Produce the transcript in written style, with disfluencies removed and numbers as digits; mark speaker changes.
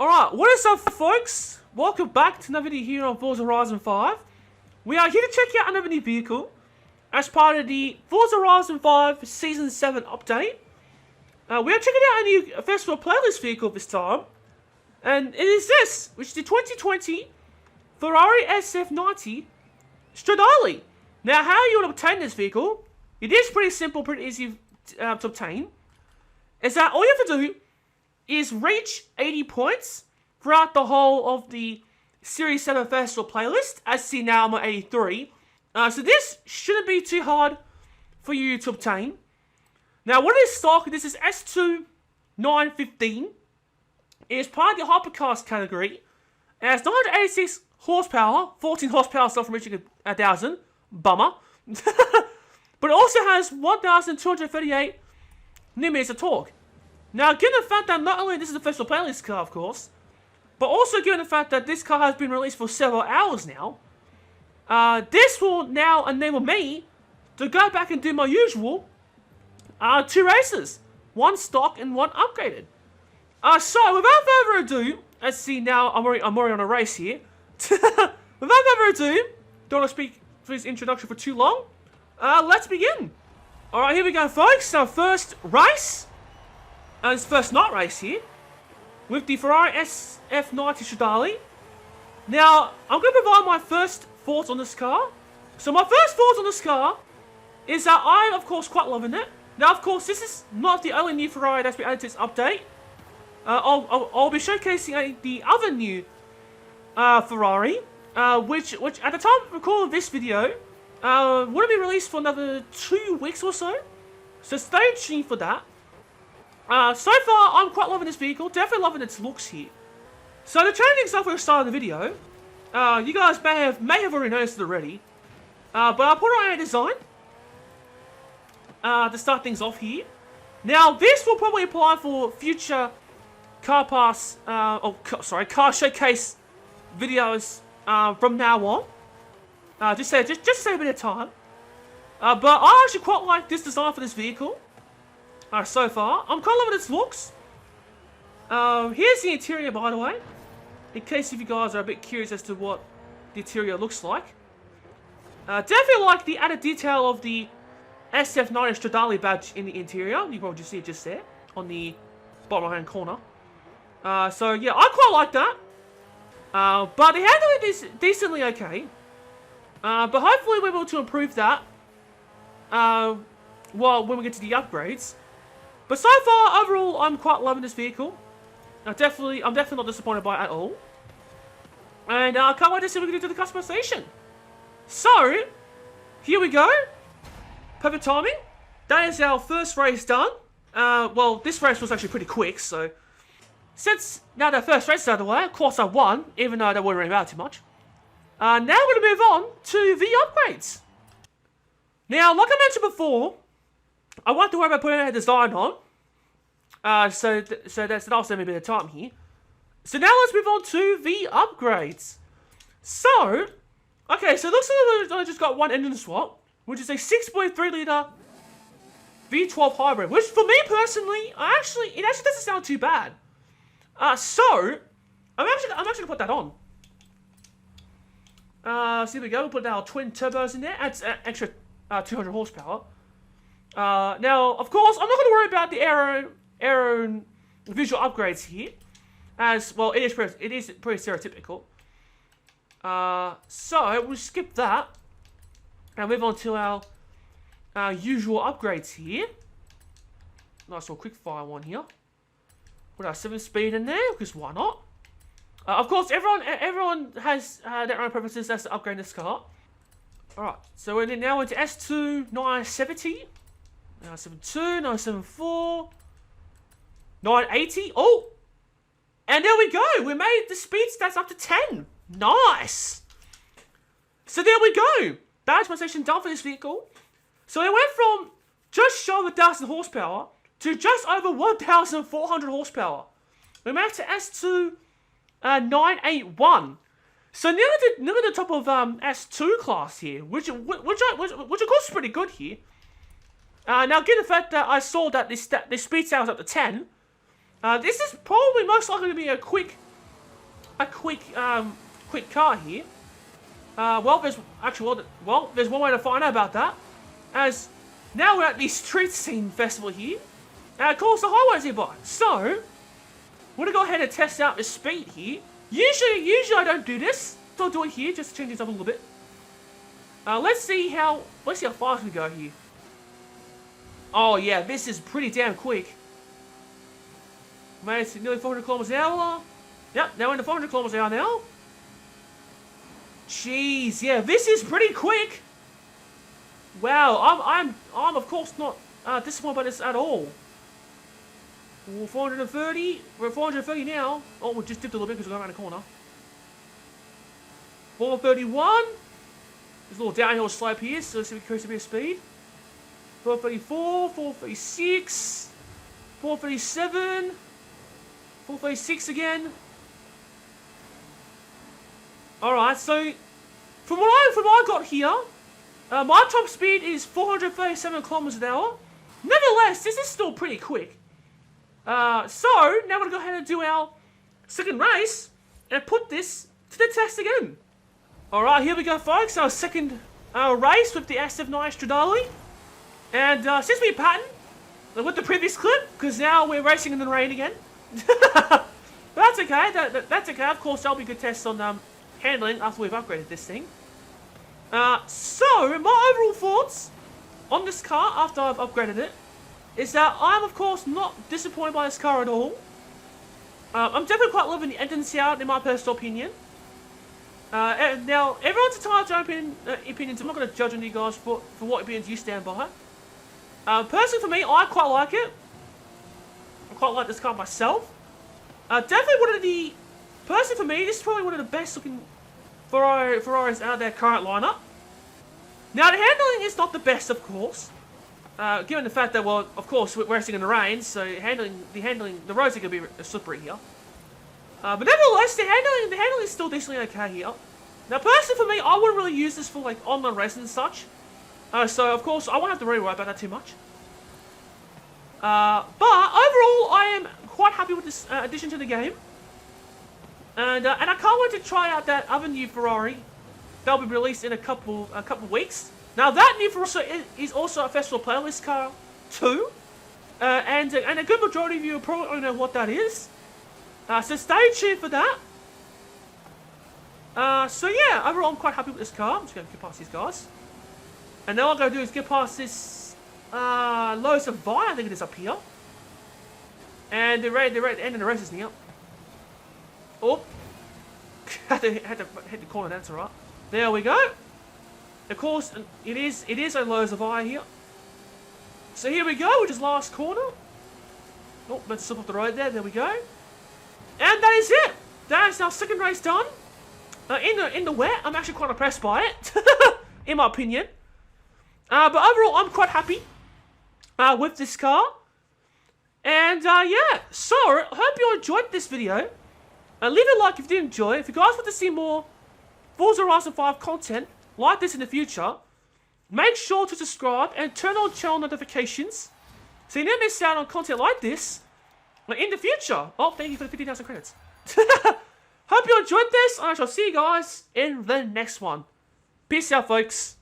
Speaker 1: Alright, what is up folks? Welcome back to another video here on Forza Horizon 5. We are here to check out another new vehicle as part of the Forza Horizon 5 Season 7 update. We are checking out a new festival playlist vehicle this time. And it is this, which is the 2020 Ferrari SF90 Stradale. Now, how you will obtain this vehicle, it is pretty simple, pretty easy to obtain. Is that all you have to do is reach 80 points throughout the whole of the Series 7 Festival playlist. As you see now, I'm at 83. So this shouldn't be too hard for you to obtain. Now, what is stock? This is S2 915. It is part of the Hypercars category. It has 986 horsepower, 14 horsepower stuff from reaching 1,000. Bummer. But it also has 1,238 Newmeters of torque. Now, given the fact that not only this is a festival playlist car, of course, but also given the fact that this car has been released for several hours now, this will now enable me to go back and do my usual 2 races. One stock and one upgraded. So, without further ado, let's see now, I'm already on a race here. Without further ado, don't want to speak for this introduction for too long. Let's begin. Alright, here we go, folks. Our first race. And it's first night race here. With the Ferrari SF90 Stradale. Now, I'm going to provide my first thoughts on this car. So my first thoughts on this car is that I'm, of course, quite loving it. Now, of course, this is not the only new Ferrari that's been added to this update. I'll be showcasing the other new Ferrari, which at the time of recording this video, wouldn't be released for another 2 weeks or so. So stay tuned for that. So far, I'm quite loving this vehicle. Definitely loving its looks here. So to change things up at the start of the video, you guys may have already noticed it already. But I put on a design to start things off here. Now, this will probably apply for future car showcase videos from now on. Just save a bit of time. But I actually quite like this design for this vehicle. So far, I'm quite loving its looks. Here's the interior, by the way, in case if you guys are a bit curious as to what the interior looks like. Definitely like the added detail of the SF90 Stradale badge in the interior. You can probably just see it just there on the bottom right hand corner. So yeah, I quite like that. But they handle it decently okay. But hopefully we're able to improve that. Well, when we get to the upgrades. But so far, overall, I'm quite loving this vehicle. I'm definitely not disappointed by it at all. And I can't wait to see what we can do to the customization. So, here we go. Perfect timing. That is our first race done. Well, this race was actually pretty quick, so... Since now the first race is out of the way, of course I won, even though that wouldn't really matter too much. Now we're going to move on to the upgrades. Now, like I mentioned before, I won't have to worry about putting a design on. So that'll save me a bit of time here. So now let's move on to the upgrades. So, okay, so it looks like I just got one engine swap, which is a 6.3 litre V12 hybrid, which for me personally, it actually doesn't sound too bad. So I'm actually gonna put that on. So here we go. We'll put our twin turbos in there. Adds extra 200 horsepower. Now, of course, I'm not going to worry about the aero visual upgrades here, as well. It is pretty stereotypical. So we'll skip that and move on to our usual upgrades here. Nice little quick fire one here. Put our 7-speed in there, because why not? Of course, everyone has their own preferences as to upgrade this car. Alright, so we're now into S2 970, 972, 974, 980. Oh! And there we go! We made the speed stats up to 10. Nice! So there we go! Badge customization done for this vehicle. So it went from just shy of 1,000 horsepower to just over 1,400 horsepower. We made it to S2 981. So near the top of S2 class here, which of course is pretty good here. Now, given the fact that I saw that this speed stat was up to 10, this is probably most likely to be a quick a quick car here. Well, there's one way to find out about that. As now we're at the Street Scene Festival here. Of course, the highway's nearby. So, we're gonna go ahead and test out the speed here. Usually I don't do this. So I'll do it here, just to change things up a little bit. Let's see how fast we go here. Oh yeah, this is pretty damn quick. Man, it's nearly 400 kilometers an hour. Yep, now we're in the 400 kilometers an hour now. Jeez, yeah, this is pretty quick. Wow, I'm of course not disappointed by this at all. 430. We're at 430 now. Oh, we just dipped a little bit because we're going around the corner. 431. There's a little downhill slope here, so let's see if we increase a bit of speed. 434, 436, 437, 436 again. Alright, so from what I got here, my top speed is 437 kilometers an hour. Nevertheless, this is still pretty quick. So now we're gonna go ahead and do our second race and put this to the test again. Alright, here we go, folks. Our second race with the SF9 Stradale. And since we patterned with the previous clip, because now we're racing in the rain again. But that's okay. That's okay. Of course, that'll be a good test on handling after we've upgraded this thing. So, my overall thoughts on this car after I've upgraded it is that I'm, of course, not disappointed by this car at all. I'm definitely quite loving the engine sound, in my personal opinion. And now, everyone's entitled to their own opinions. I'm not going to judge on you guys for what opinions you stand by. Personally, for me, I quite like it. I quite like this car myself. Definitely one of the... Personally, for me, this is probably one of the best looking Ferraris out of their current lineup. Now, the handling is not the best, of course. Given the fact that, well, of course, we're racing in the rain, so the roads are going to be slippery here. But nevertheless, the handling is still decently okay here. Now, personally for me, I wouldn't really use this for like online racing and such. So of course, I won't have to really worry about that too much. But overall, I am quite happy with this addition to the game. And I can't wait to try out that other new Ferrari that'll be released in a couple weeks. Now that new Ferrari is also a festival playlist car too, and a good majority of you will probably don't know what that is. So stay tuned for that. So yeah, overall I'm quite happy with this car. I'm just going to get past these guys. And now all I'm going to do is get past this Lotus Evija, I think it is up here. And the end of the race is near. Oh. had to hit the corner, that's alright. There we go. Of course, it is a Lotus Evija here. So here we go, which is last corner. Oh, let's slip off the road there we go. And that is it. That is our second race done. In the wet, I'm actually quite impressed by it, in my opinion. But overall, I'm quite happy with this car. And yeah, so I hope you enjoyed this video. Leave a like if you did enjoy. If you guys want to see more Forza Horizon 5 content like this in the future, make sure to subscribe and turn on channel notifications so you never miss out on content like this in the future. Oh, thank you for the 50,000 credits. Hope you enjoyed this, and I shall see you guys in the next one. Peace out, folks.